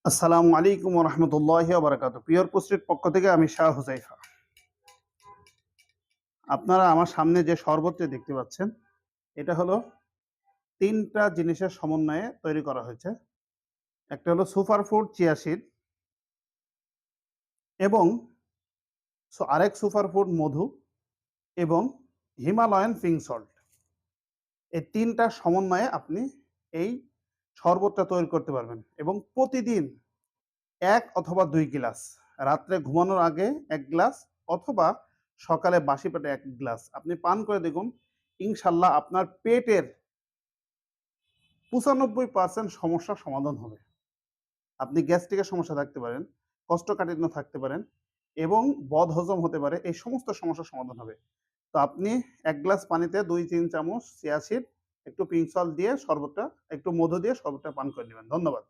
আসসালামু আলাইকুম ওয়া রাহমাতুল্লাহি ওয়া বারাকাতুহু। পিওর পুষ্টির পক্ষ থেকে আমি শাহ হুজাইফা। আপনারা আমার সামনে যে শরবতটি দেখতে পাচ্ছেন, এটা হলো ৩ টা জিনিসের সমন্বয়ে তৈরি করা হয়েছে। একটা হলো সুপার ফুড চিয়া সিড এবং আরেক সুপার ফুড মধু এবং হিমালয়ান পিঙ্ক সল্ট। এই ৩ টা সমন্বয়ে আপনি এই শরবতটা তৈরি করতে পারবেন এবং প্রতিদিন ১ অথবা ২ গ্লাস, রাত্রে ঘুমানোর আগে ১ গ্লাস অথবা সকালে বাসি পেটে ১ গ্লাস আপনি পান করে দেখুন, ইনশাআল্লাহ আপনার পেটের ৯৫% সমস্যার সমাধান হবে। আপনি গ্যাস্ট্রিকের সমস্যা থাকতে পারেন, কোষ্ঠকাঠিন্য থাকতে পারেন এবং বদহজম হতে পারে। এই সমস্ত সমস্যার সমাধান হবে। তো আপনি ১ গ্লাস পানিতে ২-৩ চামচ চিয়া সিড, একটু পিঙ্ক সল্ট দিয়ে শরবতটা, একটু মধু দিয়ে শরবতটা পান করে নিবেন। ধন্যবাদ।